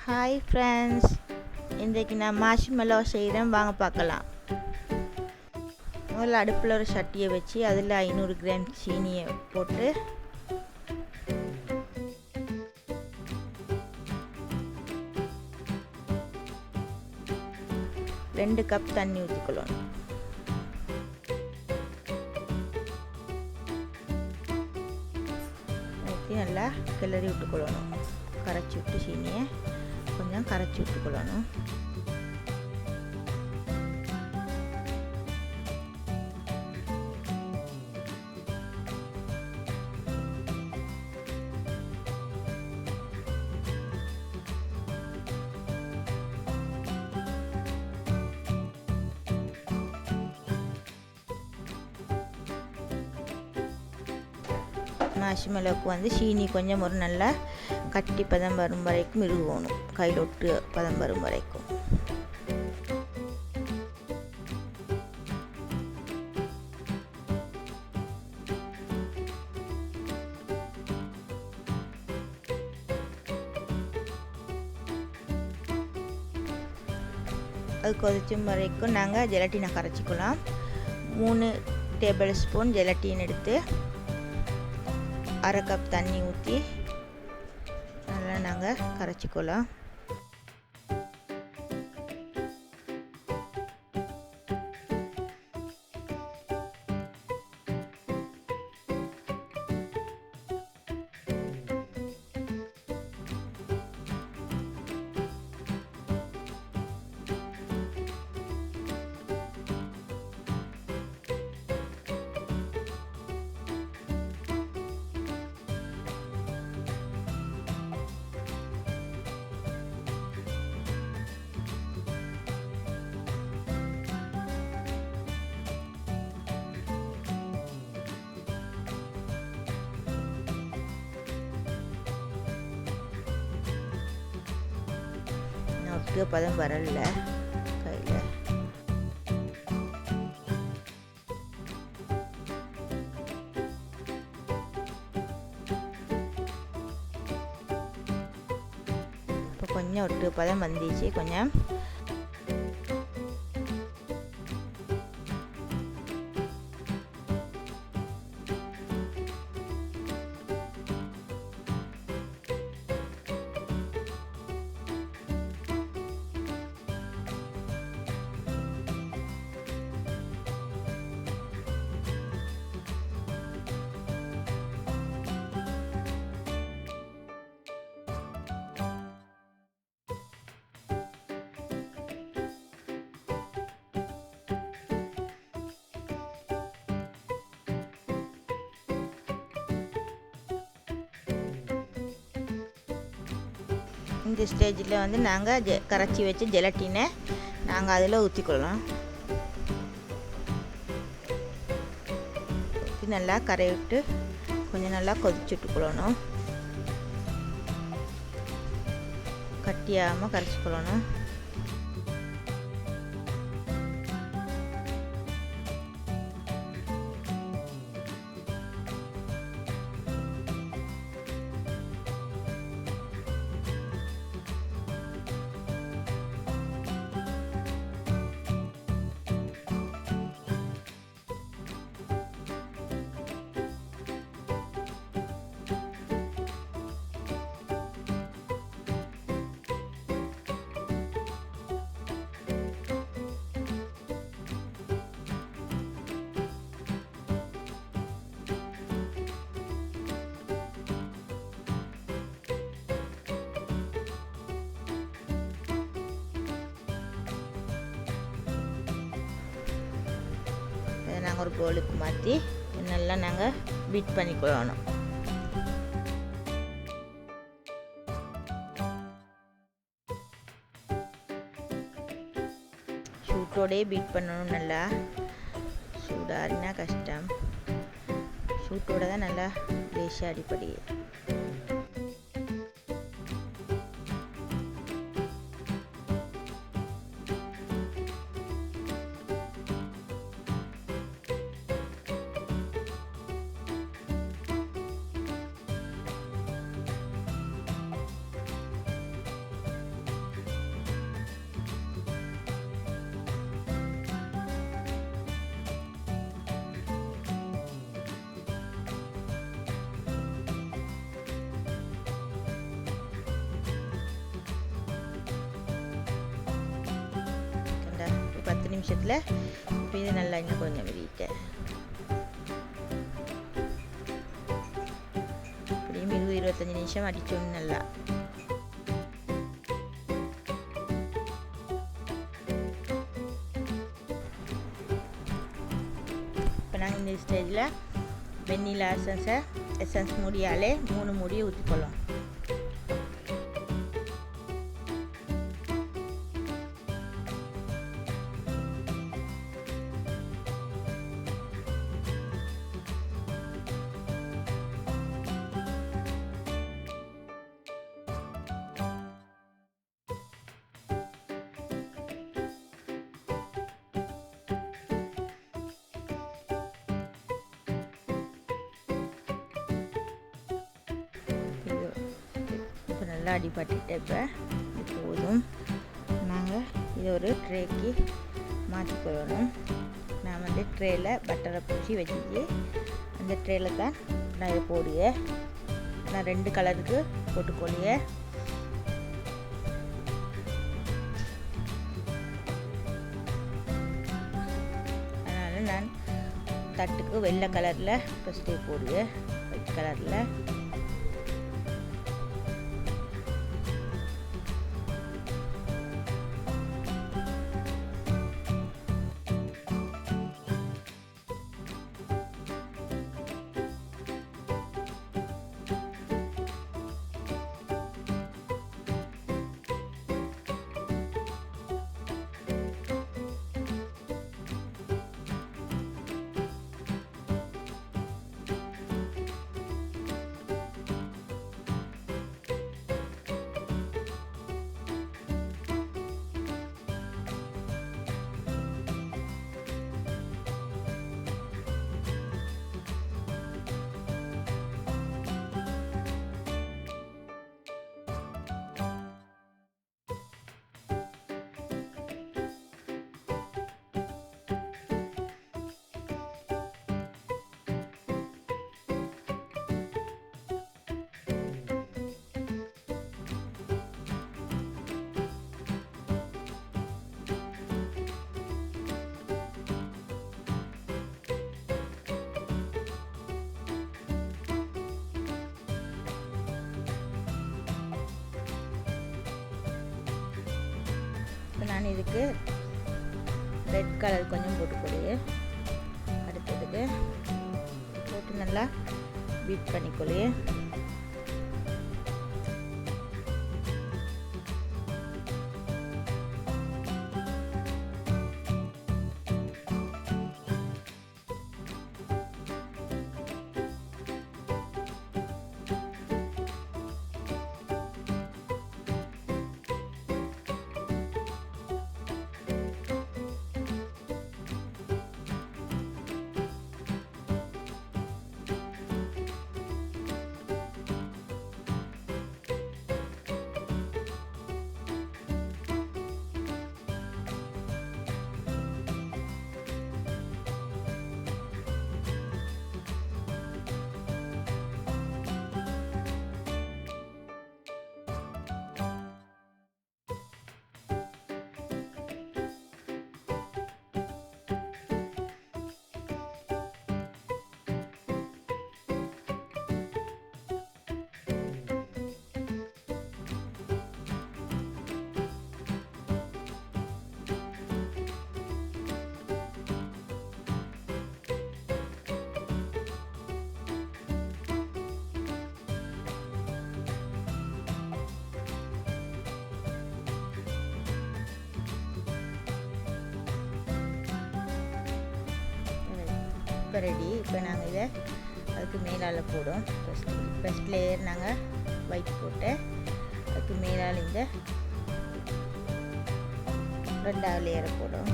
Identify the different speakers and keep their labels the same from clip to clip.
Speaker 1: Hi friends, இன்றைக்கி நான் marshmallow செய்கிறேன், வாங்க பார்க்கலாம். முதல்ல அடுப்பில் ஒரு சட்டியை வச்சு அதில் 500 கிராம் சீனியை போட்டு 2 கப் தண்ணி ஊற்றிக்கொள்ளணும். ஊற்றி நல்லா கிளறி விட்டுக்கொள்ளணும். கரைச்சி விட்டு சீனியை கொஞ்சம் கரைச்சி விட்டுக்கொள்ளணும். மார்ஷ்மெல்லோவுக்கு வந்து சீனி கொஞ்சம் ஒரு நல்லா கட்டி பதம் வரும் வரைக்கும் இழுகணும், கையில் ஒட்டு பதம் வரும் வரைக்கும். அது கொதிச்சும் வரைக்கும் நாங்கள் ஜெலட்டினை கரைச்சிக்கலாம். 3 டேபிள் ஸ்பூன் ஜெலட்டின் எடுத்து 1/2 கப் தண்ணி ஊற்றி நல்லா நாங்கள் கரைச்சிக்கலாம். ஒட்டு பதம் வரல கையில். இப்போ கொஞ்சம் ஒட்டு பதம் வந்துச்சு. கொஞ்சம் இந்த ஸ்டேஜில் வந்து நாங்கள் கரைச்சி வச்ச ஜெலட்டினை நாங்கள் அதில் ஊற்றிக்கொள்ளலாம். ஊற்றி நல்லா கரை விட்டு கொஞ்சம் நல்லா கொதிச்சு விட்டுக்கொள்ளணும். கட்டியாமல் கரைச்சிக்கொள்ளணும். நாங்கள் ஒரு பவுலுக்கு மாற்றி நல்லா நாங்கள் பீட் பண்ணிக்கொள்ளணும். சூட்டோடே பீட் பண்ணணும். நல்லா சூடாரினா கஷ்டம். சூட்டோட தான் நல்லா லேசாக அடிப்படி. நிமிஷத்தில் இப்போ இது நல்லா இன்னும் கொஞ்சம் விரிட்டேன். இப்படியும் 20-25 நிமிஷம் அடிச்சோன்னு நல்லா. இப்போ நாங்கள் இந்த ஸ்டேஜில் வெண்ணிலா எசன்ஸ் மூடியாலே 3 மூடியை ஊற்றிக்கொள்ளும். நல்லா அடிபட்டுட்டு இப்போ இது போதும். நாங்கள் இதை ஒரு ட்ரேக்கு மாற்றிக்கொள்ளணும். நான் வந்து ட்ரேயில் பட்டரை பூசி வச்சுட்டு அந்த ட்ரேயில் தான் நான் இதை போடுவேன். நான் 2 கலருக்கு போட்டுக்கொள்ளுவேன். அதனால் நான் தட்டுக்கு வெள்ளை கலரில் ஃபஸ்ட்டு போடுவேன், ஒயிட் கலரில். நான் இதுக்கு ரெட் கலர் கொஞ்சம் போட்டுக்கொடு. அடுத்ததுக்கு போட்டு நல்லா பீட் பண்ணிக்கொள்ளு. இப்போ ரெடி. இப்போ நாங்கள் இதை அதுக்கு மேலால் போடும். ஃபஸ்ட் லேயர் நாங்கள் ஒயிட் போட்டு அதுக்கு மேலால் இந்த 2வது லேயரை போடும்.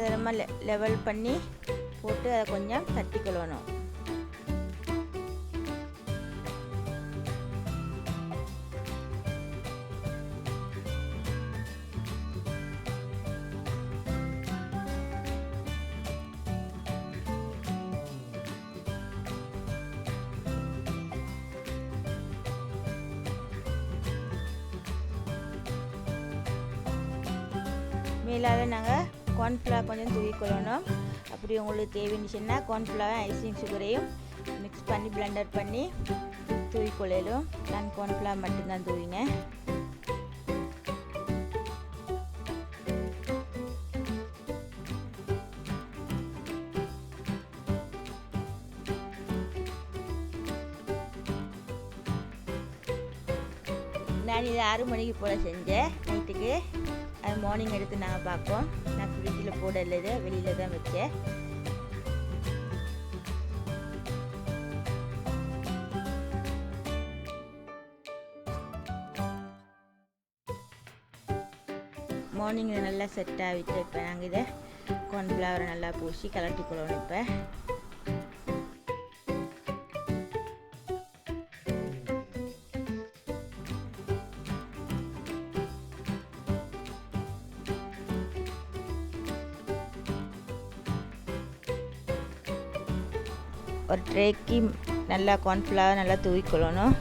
Speaker 1: அதை நம்ம லெவல் பண்ணி போட்டு அதை கொஞ்சம் தட்டிக்கொள்ளணும். மேலால் நாங்கள் கார்ன்ஃப்ளவர் கொஞ்சம் தூவிக்கொள்ளணும். அப்படி உங்களுக்கு தேவைன்னுச்சுன்னா கார்ன்ஃப்ளவர் ஐசிங் சுகரையும் மிக்ஸ் பண்ணி பிளெண்டர் பண்ணி தூவிக்கொள்ளலும். நான் கார்ன்ஃப்ளவர் மட்டும்தான் தூவினேன். நான் இதை 6 மணிக்கு போல் செஞ்சேன் நைட்டுக்கு. அது மார்னிங் எடுத்து நாங்கள் பார்ப்போம். நான் ஃப்ரிட்ஜில் போடல, இது வெளியில் தான் வச்சேன். மார்னிங் நல்லா செட் ஆகிட்டு இப்போ நாங்கள் இதை கார்ன்ஃப்ளவரை நல்லா பூசி கலட்டிக்கொள்ளணும். இப்போ ஒரு ட்ரேக்கு நல்லா கார்ன்ஃப்ளவர் நல்லா தூவிக்கொள்ளணும்.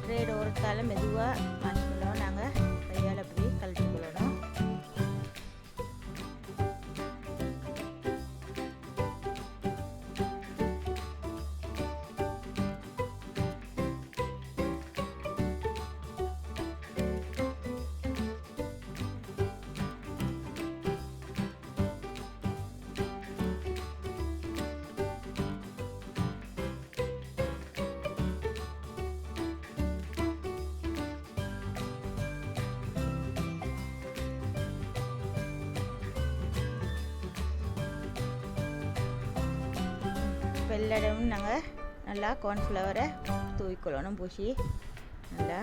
Speaker 1: ட்ரேட் ஓரத்தால் மெதுவாக மார்ஷ்மெலோவை நாங்கள் கையால் அப்படி கழட்டிக்கொள்ளணும். வெள்ளடமும் நாங்கள் நல்லா கார்ன்ஃப்ளவரை தூவிக்கொள்ளணும் பூசி நல்லா.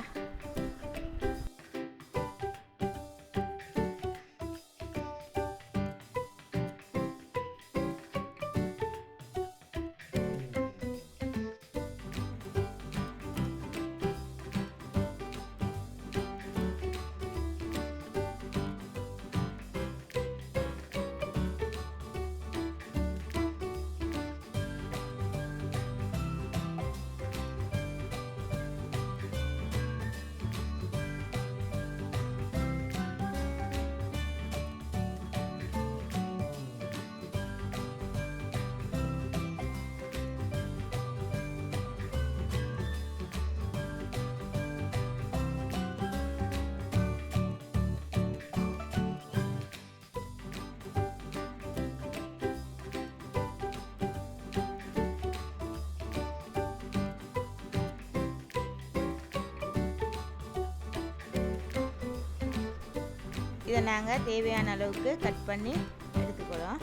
Speaker 1: இதை நாங்கள் தேவையான அளவுக்கு கட் பண்ணி எடுத்துக்கிறோம்.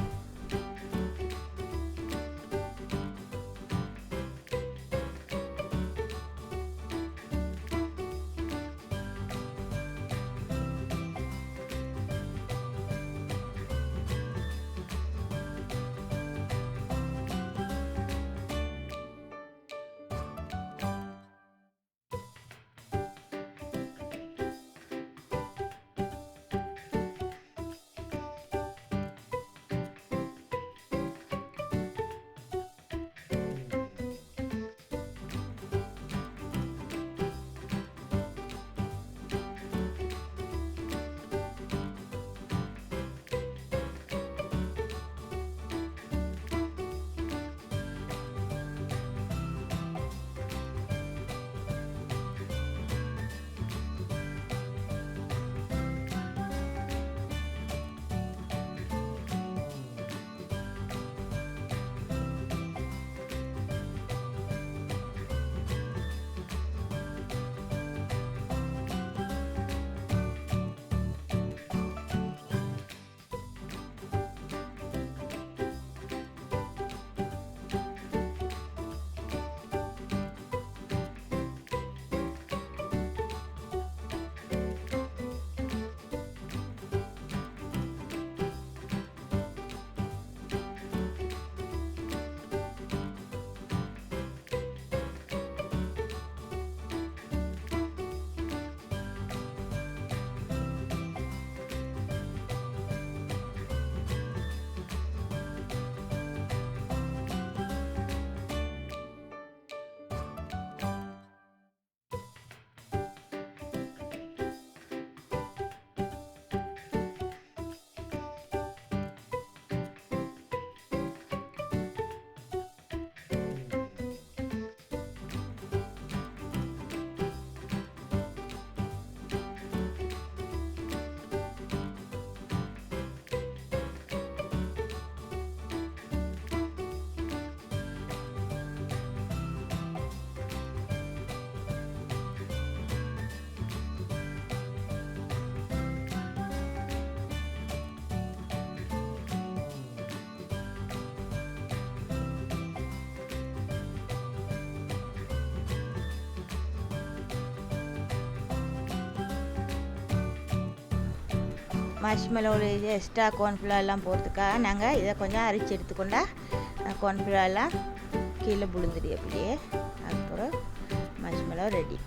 Speaker 1: மார்ஷ்மெலோவில் எக்ஸ்ட்ரா கார்ன்ஃப்ளவர்லாம் போகிறதுக்காக நாங்கள் இதை கொஞ்சம் அரிச்சு எடுத்துக்கொண்டா கார்ன்ஃப்ளவர்லாம் கீழே விழுந்துடு அப்படியே. அதுக்கப்புறம் மார்ஷ்மெலோ ரெடி.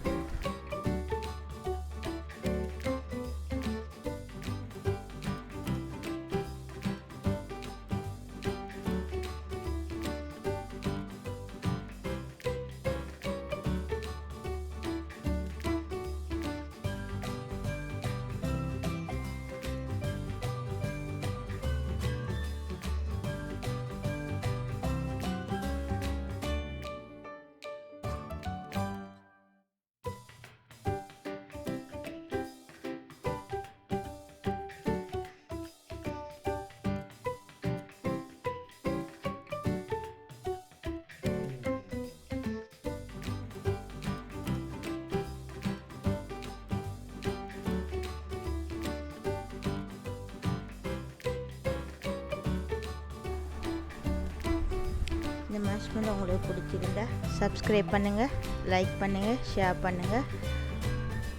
Speaker 1: இந்த மார்ஷ்மெலோ உங்களுக்கு பிடிச்சிருந்தா சப்ஸ்கிரைப் பண்ணுங்கள், லைக் பண்ணுங்கள், ஷேர் பண்ணுங்கள்.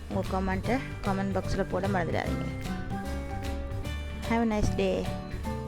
Speaker 1: உங்கள் கமெண்ட் பாக்ஸில் போட மறந்துடாதீங்க. Have a nice day.